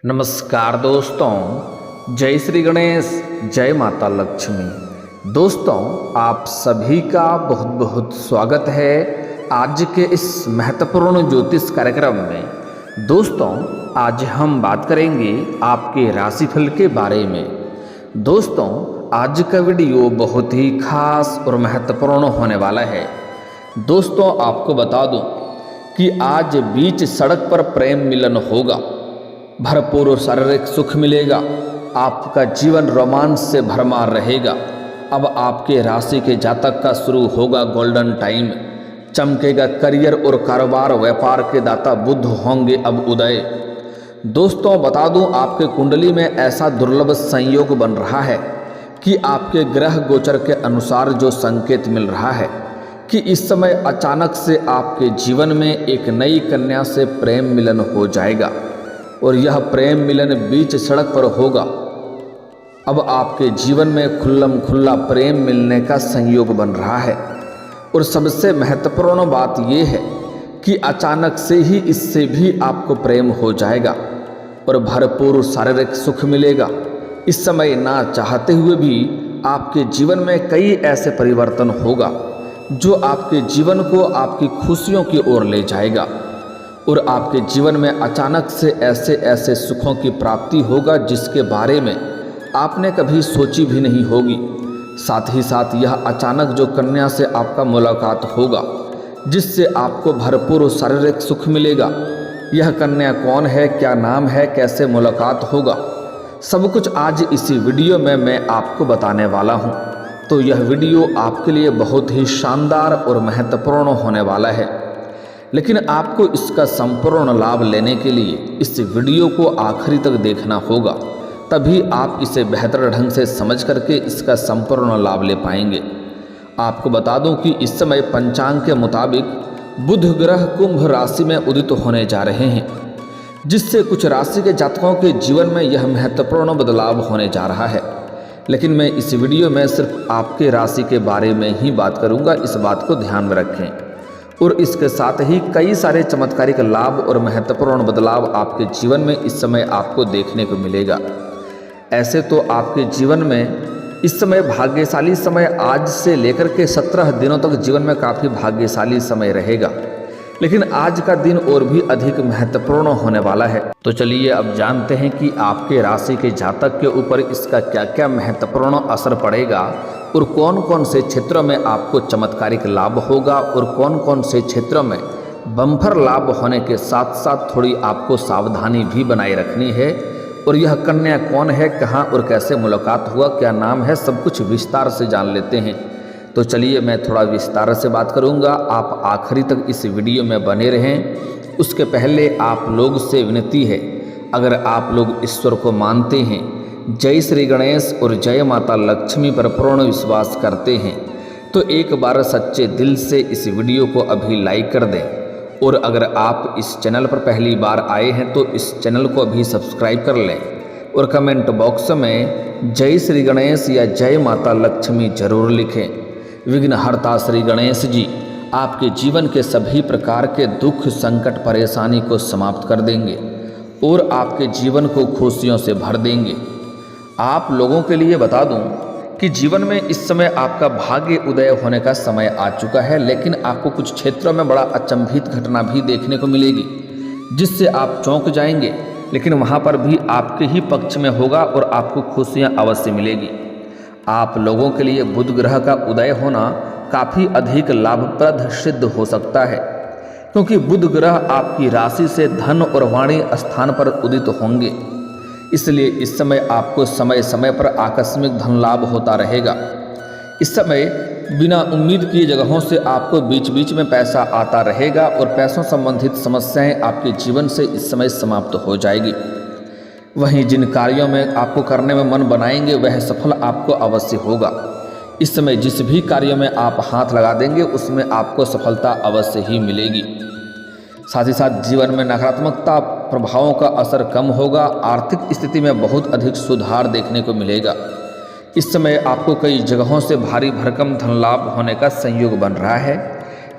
नमस्कार दोस्तों, जय श्री गणेश, जय माता लक्ष्मी। दोस्तों, आप सभी का बहुत बहुत स्वागत है आज के इस महत्वपूर्ण ज्योतिष कार्यक्रम में। दोस्तों, आज हम बात करेंगे आपके राशिफल के बारे में। दोस्तों, आज का वीडियो बहुत ही खास और महत्वपूर्ण होने वाला है। दोस्तों, आपको बता दूं कि आज बीच सड़क पर प्रेम मिलन होगा, भरपूर शारीरिक सुख मिलेगा, आपका जीवन रोमांच से भरमार रहेगा। अब आपके राशि के जातक का शुरू होगा गोल्डन टाइम, चमकेगा करियर और कारोबार, व्यापार के दाता बुध होंगे अब उदय। दोस्तों, बता दूं, आपके कुंडली में ऐसा दुर्लभ संयोग बन रहा है कि आपके ग्रह गोचर के अनुसार जो संकेत मिल रहा है कि इस समय अचानक से आपके जीवन में एक नई कन्या से प्रेम मिलन हो जाएगा और यह प्रेम मिलन बीच सड़क पर होगा। अब आपके जीवन में खुल्लम खुल्ला प्रेम मिलने का संयोग बन रहा है और सबसे महत्वपूर्ण बात यह है कि अचानक से ही इससे भी आपको प्रेम हो जाएगा और भरपूर शारीरिक सुख मिलेगा। इस समय ना चाहते हुए भी आपके जीवन में कई ऐसे परिवर्तन होगा जो आपके जीवन को आपकी खुशियों की ओर ले जाएगा और आपके जीवन में अचानक से ऐसे ऐसे सुखों की प्राप्ति होगा जिसके बारे में आपने कभी सोची भी नहीं होगी। साथ ही साथ यह अचानक जो कन्या से आपका मुलाकात होगा जिससे आपको भरपूर शारीरिक सुख मिलेगा। यह कन्या कौन है, क्या नाम है, कैसे मुलाकात होगा, सब कुछ आज इसी वीडियो में मैं आपको बताने वाला हूँ। तो यह वीडियो आपके लिए बहुत ही शानदार और महत्वपूर्ण होने वाला है, लेकिन आपको इसका संपूर्ण लाभ लेने के लिए इस वीडियो को आखिरी तक देखना होगा, तभी आप इसे बेहतर ढंग से समझ करके इसका संपूर्ण लाभ ले पाएंगे। आपको बता दूं कि इस समय पंचांग के मुताबिक बुध ग्रह कुंभ राशि में उदित होने जा रहे हैं, जिससे कुछ राशि के जातकों के जीवन में यह महत्वपूर्ण बदलाव होने जा रहा है। लेकिन मैं इस वीडियो में सिर्फ आपके राशि के बारे में ही बात करूंगा, इस बात को ध्यान में रखें। और इसके साथ ही कई सारे चमत्कारिक लाभ और महत्वपूर्ण बदलाव आपके जीवन में इस समय आपको देखने को मिलेगा। ऐसे तो आपके जीवन में इस समय भाग्यशाली समय आज से लेकर के 17 दिनों तक जीवन में काफ़ी भाग्यशाली समय रहेगा, लेकिन आज का दिन और भी अधिक महत्वपूर्ण होने वाला है। तो चलिए अब जानते हैं कि आपके राशि के जातक के ऊपर इसका क्या क्या महत्वपूर्ण असर पड़ेगा और कौन कौन से क्षेत्रों में आपको चमत्कारिक लाभ होगा और कौन कौन से क्षेत्रों में बम्पर लाभ होने के साथ साथ थोड़ी आपको सावधानी भी बनाए रखनी है। और यह कन्या कौन है, कहाँ और कैसे मुलाकात हुआ, क्या नाम है, सब कुछ विस्तार से जान लेते हैं। तो चलिए मैं थोड़ा विस्तार से बात करूंगा, आप आखिरी तक इस वीडियो में बने रहें। उसके पहले आप लोग से विनती है, अगर आप लोग ईश्वर को मानते हैं, जय श्री गणेश और जय माता लक्ष्मी पर पूर्ण विश्वास करते हैं, तो एक बार सच्चे दिल से इस वीडियो को अभी लाइक कर दें। और अगर आप इस चैनल पर पहली बार आए हैं तो इस चैनल को अभी सब्सक्राइब कर लें और कमेंट बॉक्स में जय श्री गणेश या जय माता लक्ष्मी जरूर लिखें। विघ्नहर्ता श्री गणेश जी आपके जीवन के सभी प्रकार के दुख, संकट, परेशानी को समाप्त कर देंगे और आपके जीवन को खुशियों से भर देंगे। आप लोगों के लिए बता दूं कि जीवन में इस समय आपका भाग्य उदय होने का समय आ चुका है, लेकिन आपको कुछ क्षेत्रों में बड़ा अचंभित घटना भी देखने को मिलेगी जिससे आप चौंक जाएंगे, लेकिन वहां पर भी आपके ही पक्ष में होगा और आपको खुशियां अवश्य मिलेगी। आप लोगों के लिए बुध ग्रह का उदय होना काफ़ी अधिक लाभप्रद सिद्ध हो सकता है, क्योंकि बुध ग्रह आपकी राशि से धन और वाणी स्थान पर उदित होंगे। इसलिए इस समय आपको समय समय पर आकस्मिक धन लाभ होता रहेगा। इस समय बिना उम्मीद किए जगहों से आपको बीच बीच में पैसा आता रहेगा और पैसों संबंधित समस्याएं आपके जीवन से इस समय समाप्त हो जाएगी। वहीं जिन कार्यों में आपको करने में मन बनाएंगे वह सफल आपको अवश्य होगा। इस समय जिस भी कार्य में आप हाथ लगा देंगे उसमें आपको सफलता अवश्य ही मिलेगी। साथ ही साथ जीवन में नकारात्मकता प्रभावों का असर कम होगा। आर्थिक स्थिति में बहुत अधिक सुधार देखने को मिलेगा। इस समय आपको कई जगहों से भारी भरकम धन लाभ होने का संयोग बन रहा है,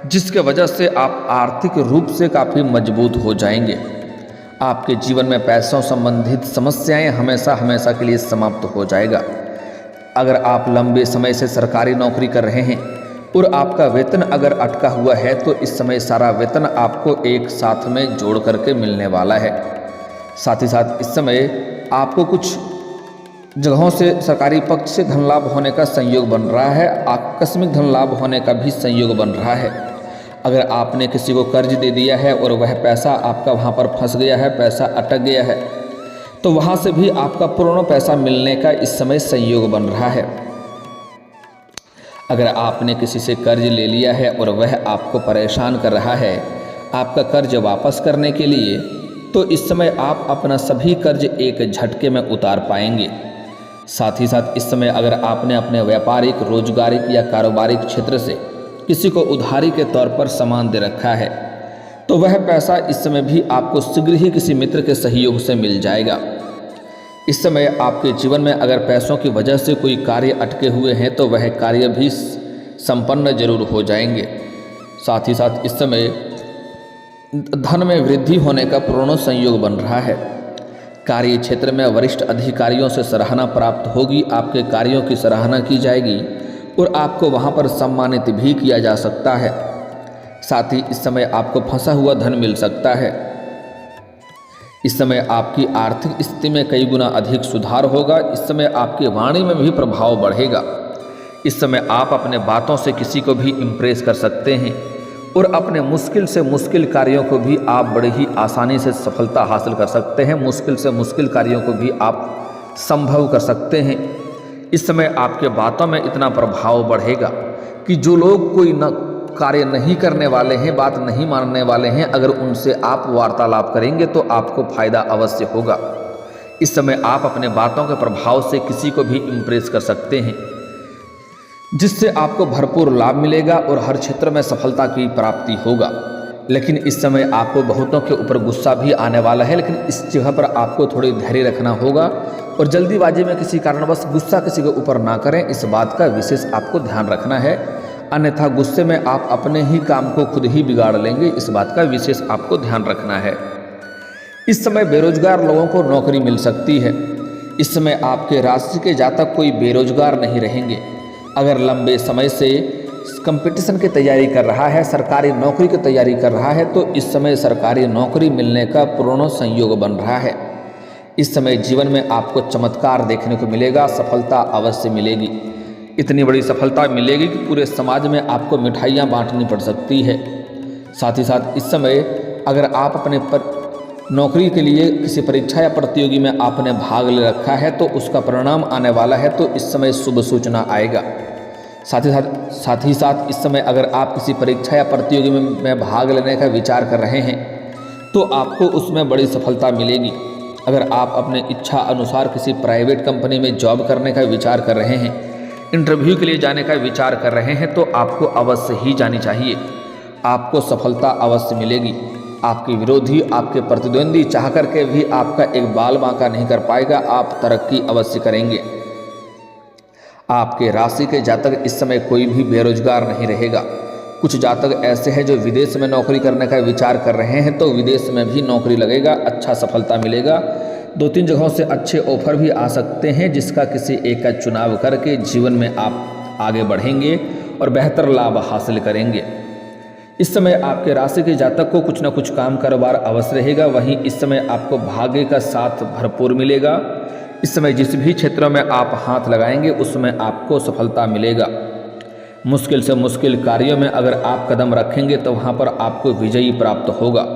जिसके वजह से आप आर्थिक रूप से काफ़ी मजबूत हो जाएंगे। आपके जीवन में पैसों संबंधित समस्याएं हमेशा हमेशा के लिए समाप्त हो जाएगा। अगर आप लंबे समय से सरकारी नौकरी कर रहे हैं और आपका वेतन अगर अटका हुआ है तो इस समय सारा वेतन आपको एक साथ में जोड़ करके मिलने वाला है। साथ ही साथ इस समय आपको कुछ जगहों से सरकारी पक्ष से धन लाभ होने का संयोग बन रहा है, आकस्मिक धन लाभ होने का भी संयोग बन रहा है। अगर आपने किसी को कर्ज दे दिया है और वह पैसा आपका वहाँ पर फंस गया है, पैसा अटक गया है, तो वहाँ से भी आपका पूर्ण पैसा मिलने का इस समय संयोग बन रहा है। अगर आपने किसी से कर्ज ले लिया है और वह आपको परेशान कर रहा है आपका कर्ज वापस करने के लिए, तो इस समय आप अपना सभी कर्ज एक झटके में उतार पाएंगे। साथ ही साथ इस समय अगर आपने अपने व्यापारिक, रोजगारिक या कारोबारिक क्षेत्र से किसी को उधारी के तौर पर सामान दे रखा है तो वह पैसा इस समय भी आपको शीघ्र ही किसी मित्र के सहयोग से मिल जाएगा। इस समय आपके जीवन में अगर पैसों की वजह से कोई कार्य अटके हुए हैं तो वह कार्य भी संपन्न जरूर हो जाएंगे। साथ ही साथ इस समय धन में वृद्धि होने का पूर्ण संयोग बन रहा है। कार्य क्षेत्र में वरिष्ठ अधिकारियों से सराहना प्राप्त होगी, आपके कार्यों की सराहना की जाएगी और आपको वहां पर सम्मानित भी किया जा सकता है। साथ ही इस समय आपको फंसा हुआ धन मिल सकता है। इस समय आपकी आर्थिक स्थिति में कई गुना अधिक सुधार होगा। इस समय आपकी वाणी में भी प्रभाव बढ़ेगा। इस समय आप अपने बातों से किसी को भी इम्प्रेस कर सकते हैं और अपने मुश्किल से मुश्किल कार्यों को भी आप बड़ी ही आसानी से सफलता हासिल कर सकते हैं। मुश्किल से मुश्किल कार्यों को भी आप संभव कर सकते हैं। इस समय आपके बातों में इतना प्रभाव बढ़ेगा कि जो लोग कोई कार्य नहीं करने वाले हैं, बात नहीं मानने वाले हैं, अगर उनसे आप वार्तालाप करेंगे तो आपको फायदा अवश्य होगा। इस समय आप अपने बातों के प्रभाव से किसी को भी इम्प्रेस कर सकते हैं, जिससे आपको भरपूर लाभ मिलेगा और हर क्षेत्र में सफलता की प्राप्ति होगा। लेकिन इस समय आपको बहुतों के ऊपर गुस्सा भी आने वाला है, लेकिन इस जगह पर आपको थोड़ी धैर्य रखना होगा और जल्दीबाजी में किसी कारणवश गुस्सा किसी के ऊपर ना करें, इस बात का विशेष आपको ध्यान रखना है। अन्यथा गुस्से में आप अपने ही काम को खुद ही बिगाड़ लेंगे, इस बात का विशेष आपको ध्यान रखना है। इस समय बेरोजगार लोगों को नौकरी मिल सकती है। इस समय आपके राशि के जातक कोई बेरोजगार नहीं रहेंगे। अगर लंबे समय से कंपटीशन की तैयारी कर रहा है, सरकारी नौकरी की तैयारी कर रहा है, तो इस समय सरकारी नौकरी मिलने का पूर्ण संयोग बन रहा है। इस समय जीवन में आपको चमत्कार देखने को मिलेगा, सफलता अवश्य मिलेगी। इतनी बड़ी सफलता मिलेगी कि पूरे समाज में आपको मिठाइयाँ बांटनी पड़ सकती है। साथ ही साथ इस समय अगर आप अपने नौकरी के लिए किसी परीक्षा या प्रतियोगी में आपने भाग ले रखा है तो उसका परिणाम आने वाला है, तो इस समय शुभ सूचना आएगा। साथ ही साथ इस समय अगर आप किसी परीक्षा या प्रतियोगी में भाग लेने का विचार कर रहे हैं तो आपको उसमें बड़ी सफलता मिलेगी। अगर आप अपने इच्छा अनुसार किसी प्राइवेट कंपनी में जॉब करने का विचार कर रहे हैं, इंटरव्यू के लिए जाने का विचार कर रहे हैं, तो आपको अवश्य ही जानी चाहिए। आपको सफलता अवश्य मिलेगी। आपके विरोधी, आपके प्रतिद्वंदी चाह करके भी आपका एक बाल बांका नहीं कर पाएगा। आप तरक्की अवश्य करेंगे। आपके राशि के जातक इस समय कोई भी बेरोजगार नहीं रहेगा। कुछ जातक ऐसे हैं जो विदेश में नौकरी करने का विचार कर रहे हैं, तो विदेश में भी नौकरी लगेगा, अच्छा सफलता मिलेगा। 2-3 जगहों से अच्छे ऑफर भी आ सकते हैं, जिसका किसी एक का चुनाव करके जीवन में आप आगे बढ़ेंगे और बेहतर लाभ हासिल करेंगे। इस समय आपके राशि के जातक को कुछ न कुछ काम कारोबार अवश्य रहेगा। वहीं इस समय आपको भाग्य का साथ भरपूर मिलेगा। इस समय जिस भी क्षेत्रों में आप हाथ लगाएंगे उसमें आपको सफलता मिलेगा। मुश्किल से मुश्किल कार्यों में अगर आप कदम रखेंगे तो वहाँ पर आपको विजयी प्राप्त होगा।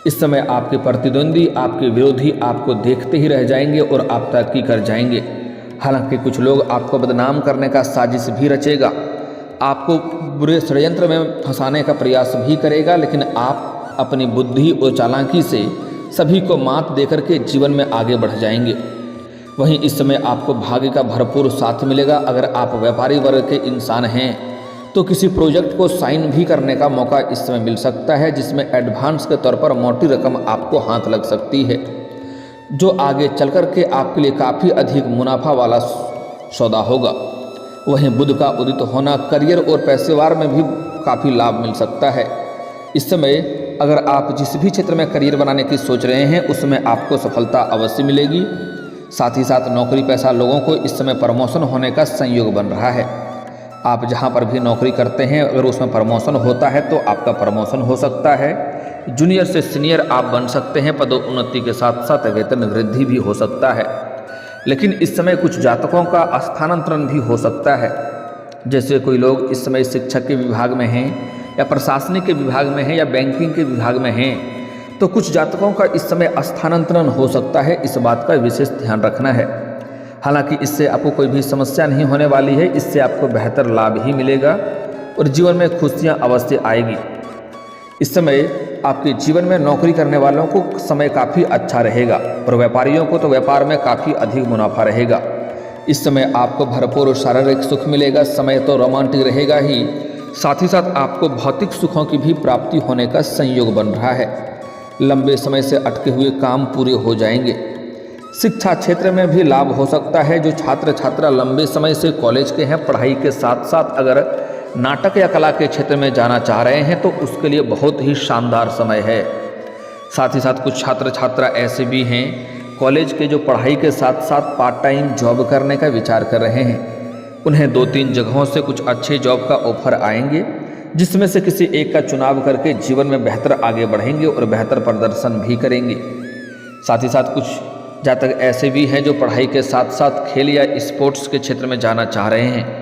इस समय आपके प्रतिद्वंदी, आपके विरोधी आपको देखते ही रह जाएंगे और आप तरक्की कर जाएंगे। हालांकि कुछ लोग आपको बदनाम करने का साजिश भी रचेगा, आपको बुरे षड्यंत्र में फंसाने का प्रयास भी करेगा, लेकिन आप अपनी बुद्धि और चालाकी से सभी को मात देकर के जीवन में आगे बढ़ जाएंगे। वहीं इस समय आपको भाग्य का भरपूर साथ मिलेगा। अगर आप व्यापारी वर्ग के इंसान हैं तो किसी प्रोजेक्ट को साइन भी करने का मौका इस समय मिल सकता है, जिसमें एडवांस के तौर पर मोटी रकम आपको हाथ लग सकती है, जो आगे चल कर के आपके लिए काफ़ी अधिक मुनाफा वाला सौदा होगा। वहीं बुध का उदित होना करियर और पेशेवार में भी काफ़ी लाभ मिल सकता है। इस समय अगर आप जिस भी क्षेत्र में करियर बनाने की सोच रहे हैं उसमें आपको सफलता अवश्य मिलेगी। साथ ही साथ नौकरी पेशा लोगों को इस समय प्रमोशन होने का संयोग बन रहा है। आप जहां पर भी नौकरी करते हैं अगर उसमें प्रमोशन होता है तो आपका प्रमोशन हो सकता है। जूनियर से सीनियर आप बन सकते हैं। पदोन्नति के साथ साथ वेतन वृद्धि भी हो सकता है। लेकिन इस समय कुछ जातकों का स्थानांतरण भी हो सकता है। जैसे कोई लोग इस समय शिक्षक के विभाग में हैं या प्रशासनिक के विभाग में हैं या बैंकिंग के विभाग में हैं तो कुछ जातकों का इस समय स्थानांतरण हो सकता है। इस बात का विशेष ध्यान रखना है। हालांकि इससे आपको कोई भी समस्या नहीं होने वाली है। इससे आपको बेहतर लाभ ही मिलेगा और जीवन में खुशियां अवश्य आएगी। इस समय आपके जीवन में नौकरी करने वालों को समय काफ़ी अच्छा रहेगा और व्यापारियों को तो व्यापार में काफ़ी अधिक मुनाफा रहेगा। इस समय आपको भरपूर शारीरिक सुख मिलेगा। समय तो रोमांटिक रहेगा ही, साथ ही साथ आपको भौतिक सुखों की भी प्राप्ति होने का संयोग बन रहा है। लंबे समय से अटके हुए काम पूरे हो जाएंगे। शिक्षा क्षेत्र में भी लाभ हो सकता है। जो छात्र छात्रा लंबे समय से कॉलेज के हैं, पढ़ाई के साथ साथ अगर नाटक या कला के क्षेत्र में जाना चाह रहे हैं तो उसके लिए बहुत ही शानदार समय है। साथ ही साथ कुछ छात्र छात्रा ऐसे भी हैं कॉलेज के जो पढ़ाई के साथ साथ पार्ट टाइम जॉब करने का विचार कर रहे हैं। उन्हें 2-3 जगहों से कुछ अच्छे जॉब का ऑफर आएंगे, जिसमें से किसी एक का चुनाव करके जीवन में बेहतर आगे बढ़ेंगे और बेहतर प्रदर्शन भी करेंगे। साथ ही साथ कुछ जातक ऐसे भी हैं जो पढ़ाई के साथ साथ खेल या स्पोर्ट्स के क्षेत्र में जाना चाह रहे हैं।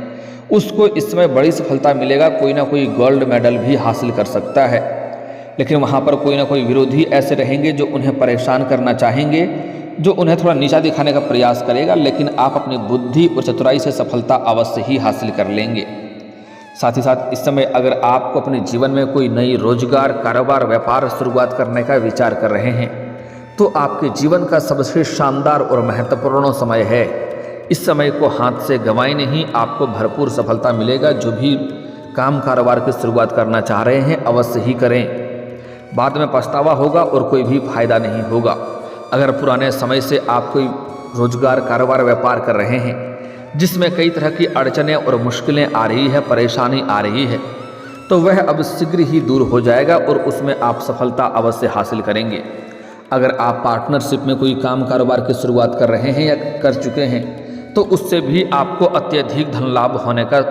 उसको इस समय बड़ी सफलता मिलेगा। कोई ना कोई गोल्ड मेडल भी हासिल कर सकता है। लेकिन वहाँ पर कोई ना कोई विरोधी ऐसे रहेंगे जो उन्हें परेशान करना चाहेंगे, जो उन्हें थोड़ा नीचा दिखाने का प्रयास करेगा। लेकिन आप अपनी बुद्धि और चतुराई से सफलता अवश्य ही हासिल कर लेंगे। साथ ही साथ इस समय अगर आपको अपने जीवन में कोई नई रोजगार, कारोबार, व्यापार शुरुआत करने का विचार कर रहे हैं तो आपके जीवन का सबसे शानदार और महत्वपूर्ण समय है। इस समय को हाथ से गंवाएं नहीं, आपको भरपूर सफलता मिलेगा। जो भी काम कारोबार की शुरुआत करना चाह रहे हैं अवश्य ही करें। बाद में पछतावा होगा और कोई भी फायदा नहीं होगा। अगर पुराने समय से आप कोई रोजगार, कारोबार, व्यापार कर रहे हैं जिसमें कई तरह की अड़चनें और मुश्किलें आ रही है, परेशानी आ रही है, तो वह अब शीघ्र ही दूर हो जाएगा और उसमें आप सफलता अवश्य हासिल करेंगे। अगर आप पार्टनरशिप में कोई काम कारोबार की शुरुआत कर रहे हैं या कर चुके हैं तो उससे भी आपको अत्यधिक धन लाभ होने का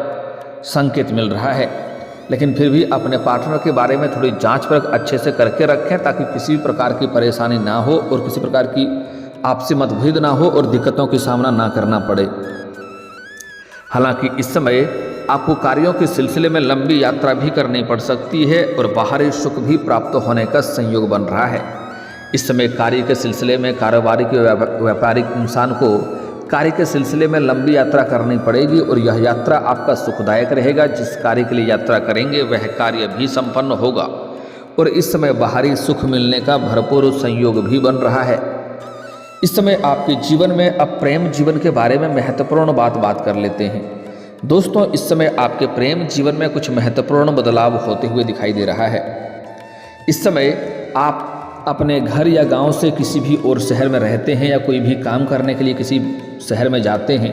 संकेत मिल रहा है। लेकिन फिर भी अपने पार्टनर के बारे में थोड़ी जांच परख अच्छे से करके रखें ताकि किसी भी प्रकार की परेशानी ना हो और किसी प्रकार की आपसी मतभेद ना हो और दिक्कतों की सामना ना करना पड़े। हालांकि इस समय आपको कार्यों के सिलसिले में लंबी यात्रा भी करनी पड़ सकती है और बाहरी सुख भी प्राप्त होने का संयोग बन रहा है। इस समय कार्य के सिलसिले में कारोबारी के व्यापारिक इंसान को कार्य के सिलसिले में लंबी यात्रा करनी पड़ेगी और यह यात्रा आपका सुखदायक रहेगा। जिस कार्य के लिए यात्रा करेंगे वह कार्य भी संपन्न होगा और इस समय बाहरी सुख मिलने का भरपूर संयोग भी बन रहा है। इस समय आपके जीवन में अब प्रेम जीवन के बारे में महत्वपूर्ण बात कर लेते हैं। दोस्तों, इस समय आपके प्रेम जीवन में कुछ महत्वपूर्ण बदलाव होते हुए दिखाई दे रहा है। इस समय आप अपने घर या गांव से किसी भी और शहर में रहते हैं या कोई भी काम करने के लिए किसी शहर में जाते हैं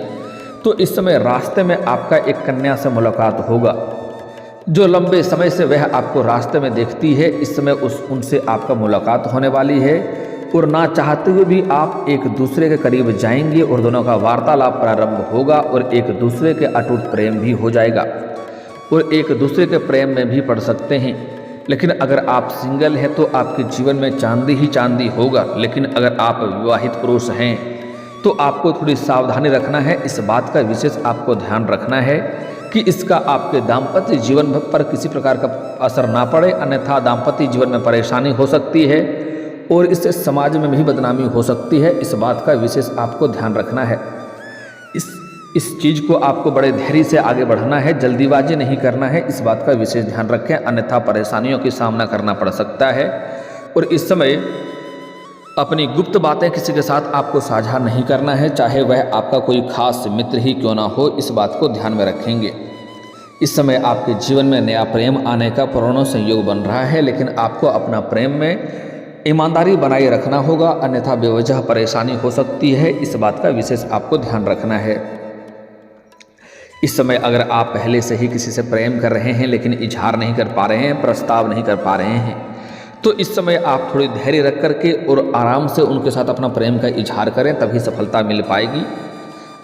तो इस समय रास्ते में आपका एक कन्या से मुलाकात होगा जो लंबे समय से वह आपको रास्ते में देखती है। इस समय उनसे आपका मुलाकात होने वाली है और ना चाहते हुए भी आप एक दूसरे के करीब जाएंगे और दोनों का वार्तालाप प्रारंभ होगा और एक दूसरे के अटूट प्रेम भी हो जाएगा और एक दूसरे के प्रेम में भी पड़ सकते हैं। लेकिन अगर आप सिंगल हैं तो आपके जीवन में चांदी ही चांदी होगा। लेकिन अगर आप विवाहित पुरुष हैं तो आपको थोड़ी सावधानी रखना है। इस बात का विशेष आपको ध्यान रखना है कि इसका आपके दाम्पत्य जीवन पर किसी प्रकार का असर ना पड़े, अन्यथा दाम्पत्य जीवन में परेशानी हो सकती है और इससे समाज में भी बदनामी हो सकती है। इस बात का विशेष आपको ध्यान रखना है। इस चीज़ को आपको बड़े धैर्य से आगे बढ़ना है, जल्दीबाजी नहीं करना है। इस बात का विशेष ध्यान रखें, अन्यथा परेशानियों की सामना करना पड़ सकता है। और इस समय अपनी गुप्त बातें किसी के साथ आपको साझा नहीं करना है, चाहे वह आपका कोई खास मित्र ही क्यों ना हो। इस बात को ध्यान में रखेंगे। इस समय आपके जीवन में नया प्रेम आने का पूर्ण संयोग बन रहा है, लेकिन आपको अपना प्रेम में ईमानदारी बनाए रखना होगा, अन्यथा बेवजह परेशानी हो सकती है। इस बात का विशेष आपको ध्यान रखना है। इस समय अगर आप पहले से ही किसी से प्रेम कर रहे हैं लेकिन इजहार नहीं कर पा रहे हैं, प्रस्ताव नहीं कर पा रहे हैं, तो इस समय आप थोड़ी धैर्य रख करके और आराम से उनके साथ अपना प्रेम का इजहार करें, तभी सफलता मिल पाएगी।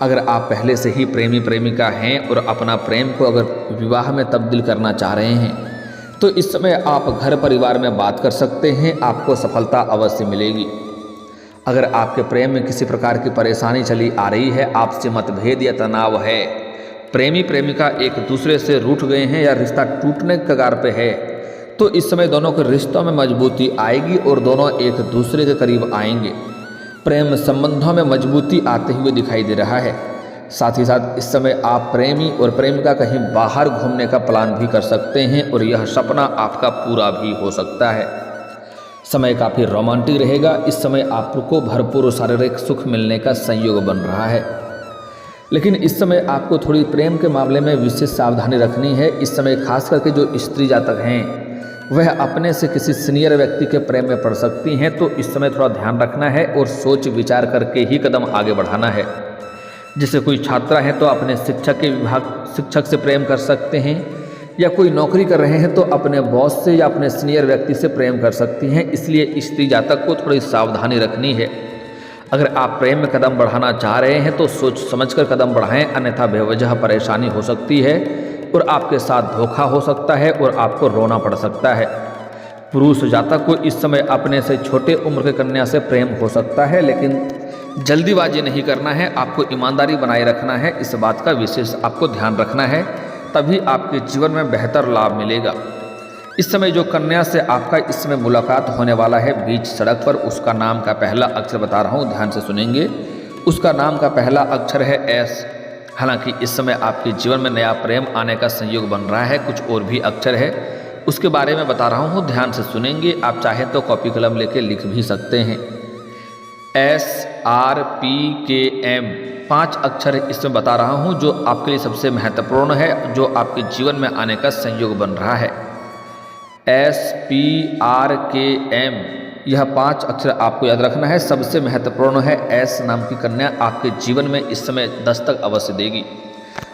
अगर आप पहले से ही प्रेमी प्रेमिका हैं और अपना प्रेम को अगर विवाह में तब्दील करना चाह रहे हैं तो इस समय आप घर परिवार में बात कर सकते हैं, आपको सफलता अवश्य मिलेगी। अगर आपके प्रेम में किसी प्रकार की परेशानी चली आ रही है, आपसे मतभेद या तनाव है, प्रेमी प्रेमिका एक दूसरे से रूठ गए हैं या रिश्ता टूटने के कगार पे है, तो इस समय दोनों के रिश्तों में मजबूती आएगी और दोनों एक दूसरे के करीब आएंगे। प्रेम संबंधों में मजबूती आते हुए दिखाई दे रहा है। साथ ही साथ इस समय आप प्रेमी और प्रेमिका कहीं बाहर घूमने का प्लान भी कर सकते हैं और यह सपना आपका पूरा भी हो सकता है। समय काफ़ी रोमांटिक रहेगा। इस समय आपको भरपूर शारीरिक सुख मिलने का संयोग बन रहा है, लेकिन इस समय आपको थोड़ी प्रेम के मामले में विशेष सावधानी रखनी है। इस समय खास करके जो स्त्री जातक हैं वह अपने से किसी सीनियर व्यक्ति के प्रेम में पड़ सकती हैं, तो इस समय थोड़ा ध्यान रखना है और सोच विचार करके ही कदम आगे बढ़ाना है। जैसे कोई छात्रा है तो अपने शिक्षक से प्रेम कर सकते हैं, या कोई नौकरी कर रहे हैं तो अपने बॉस से या अपने सीनियर व्यक्ति से प्रेम कर सकती हैं। इसलिए स्त्री जातक को थोड़ी सावधानी रखनी है। अगर आप प्रेम में कदम बढ़ाना चाह रहे हैं तो सोच समझकर कदम बढ़ाएं, अन्यथा बेवजह परेशानी हो सकती है और आपके साथ धोखा हो सकता है और आपको रोना पड़ सकता है। पुरुष जातक को इस समय अपने से छोटे उम्र के कन्या से प्रेम हो सकता है, लेकिन जल्दीबाजी नहीं करना है, आपको ईमानदारी बनाए रखना है। इस बात का विशेष आपको ध्यान रखना है, तभी आपके जीवन में बेहतर लाभ मिलेगा। इस समय जो कन्या से आपका इस समय मुलाकात होने वाला है बीच सड़क पर, उसका नाम का पहला अक्षर बता रहा हूँ, ध्यान से सुनेंगे। उसका नाम का पहला अक्षर है एस। हालांकि इस समय आपके जीवन में नया प्रेम आने का संयोग बन रहा है। कुछ और भी अक्षर है, उसके बारे में बता रहा हूँ, ध्यान से सुनेंगे। आप चाहें तो कॉपी कलम लेके लिख भी सकते हैं। SRPKM 5 अक्षर इसमें बता रहा हूँ, जो आपके लिए सबसे महत्वपूर्ण है, जो आपके जीवन में आने का संयोग बन रहा है। SPRKM, यह 5 अक्षर आपको याद रखना है, सबसे महत्वपूर्ण है। एस नाम की कन्या आपके जीवन में इस समय दस्तक अवश्य देगी।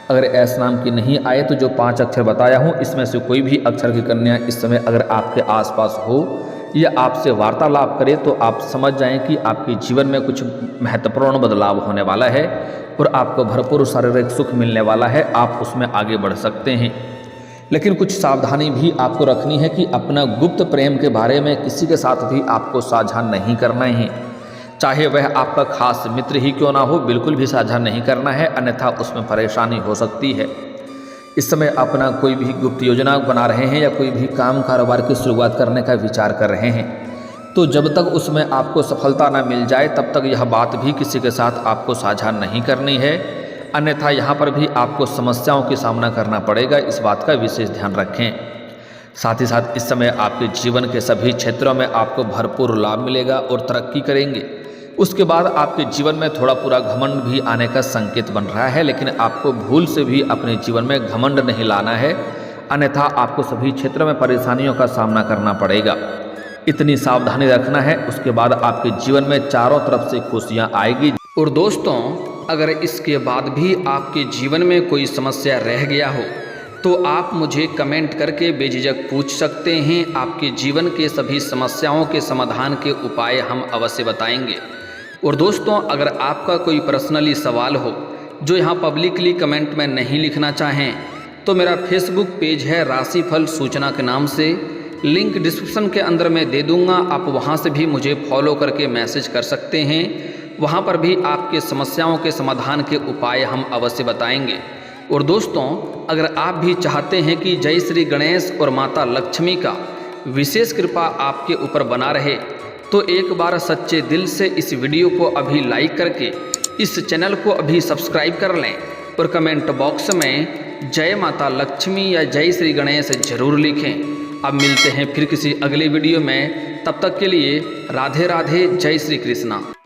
अगर एस नाम की नहीं आए तो जो 5 अक्षर बताया हूँ इसमें से कोई भी अक्षर की कन्या इस समय अगर आपके आसपास हो या आपसे वार्तालाप करे तो आप समझ जाएं कि आपके जीवन में कुछ महत्वपूर्ण बदलाव होने वाला है और आपको भरपूर शारीरिक सुख मिलने वाला है। आप उसमें आगे बढ़ सकते हैं, लेकिन कुछ सावधानी भी आपको रखनी है कि अपना गुप्त प्रेम के बारे में किसी के साथ भी आपको साझा नहीं करना है। चाहे वह आपका खास मित्र ही क्यों ना हो, बिल्कुल भी साझा नहीं करना है, अन्यथा उसमें परेशानी हो सकती है। इस समय अपना कोई भी गुप्त योजना बना रहे हैं या कोई भी काम कारोबार की शुरुआत करने का विचार कर रहे हैं, तो जब तक उसमें आपको सफलता ना मिल जाए तब तक यह बात भी किसी के साथ आपको साझा नहीं करनी है, अन्यथा यहाँ पर भी आपको समस्याओं का सामना करना पड़ेगा। इस बात का विशेष ध्यान रखें। साथ ही साथ इस समय आपके जीवन के सभी क्षेत्रों में आपको भरपूर लाभ मिलेगा और तरक्की करेंगे। उसके बाद आपके जीवन में थोड़ा पूरा घमंड भी आने का संकेत बन रहा है, लेकिन आपको भूल से भी अपने जीवन में घमंड नहीं लाना है, अन्यथा आपको सभी क्षेत्रों में परेशानियों का सामना करना पड़ेगा। इतनी सावधानी रखना है, उसके बाद आपके जीवन में चारों तरफ से खुशियाँ आएगी। और दोस्तों, अगर इसके बाद भी आपके जीवन में कोई समस्या रह गया हो तो आप मुझे कमेंट करके बेझिझक पूछ सकते हैं। आपके जीवन के सभी समस्याओं के समाधान के उपाय हम अवश्य बताएंगे। और दोस्तों, अगर आपका कोई पर्सनली सवाल हो जो यहाँ पब्लिकली कमेंट में नहीं लिखना चाहें तो मेरा फेसबुक पेज है राशिफल सूचना के नाम से, लिंक डिस्क्रिप्शन के अंदर मैं दे दूँगा। आप वहाँ से भी मुझे फॉलो करके मैसेज कर सकते हैं। वहाँ पर भी आपके समस्याओं के समाधान के उपाय हम अवश्य बताएंगे। और दोस्तों, अगर आप भी चाहते हैं कि जय श्री गणेश और माता लक्ष्मी का विशेष कृपा आपके ऊपर बना रहे, तो एक बार सच्चे दिल से इस वीडियो को अभी लाइक करके इस चैनल को अभी सब्सक्राइब कर लें और कमेंट बॉक्स में जय माता लक्ष्मी या जय श्री गणेश जरूर लिखें। अब मिलते हैं फिर किसी अगले वीडियो में, तब तक के लिए राधे राधे, जय श्री कृष्णा।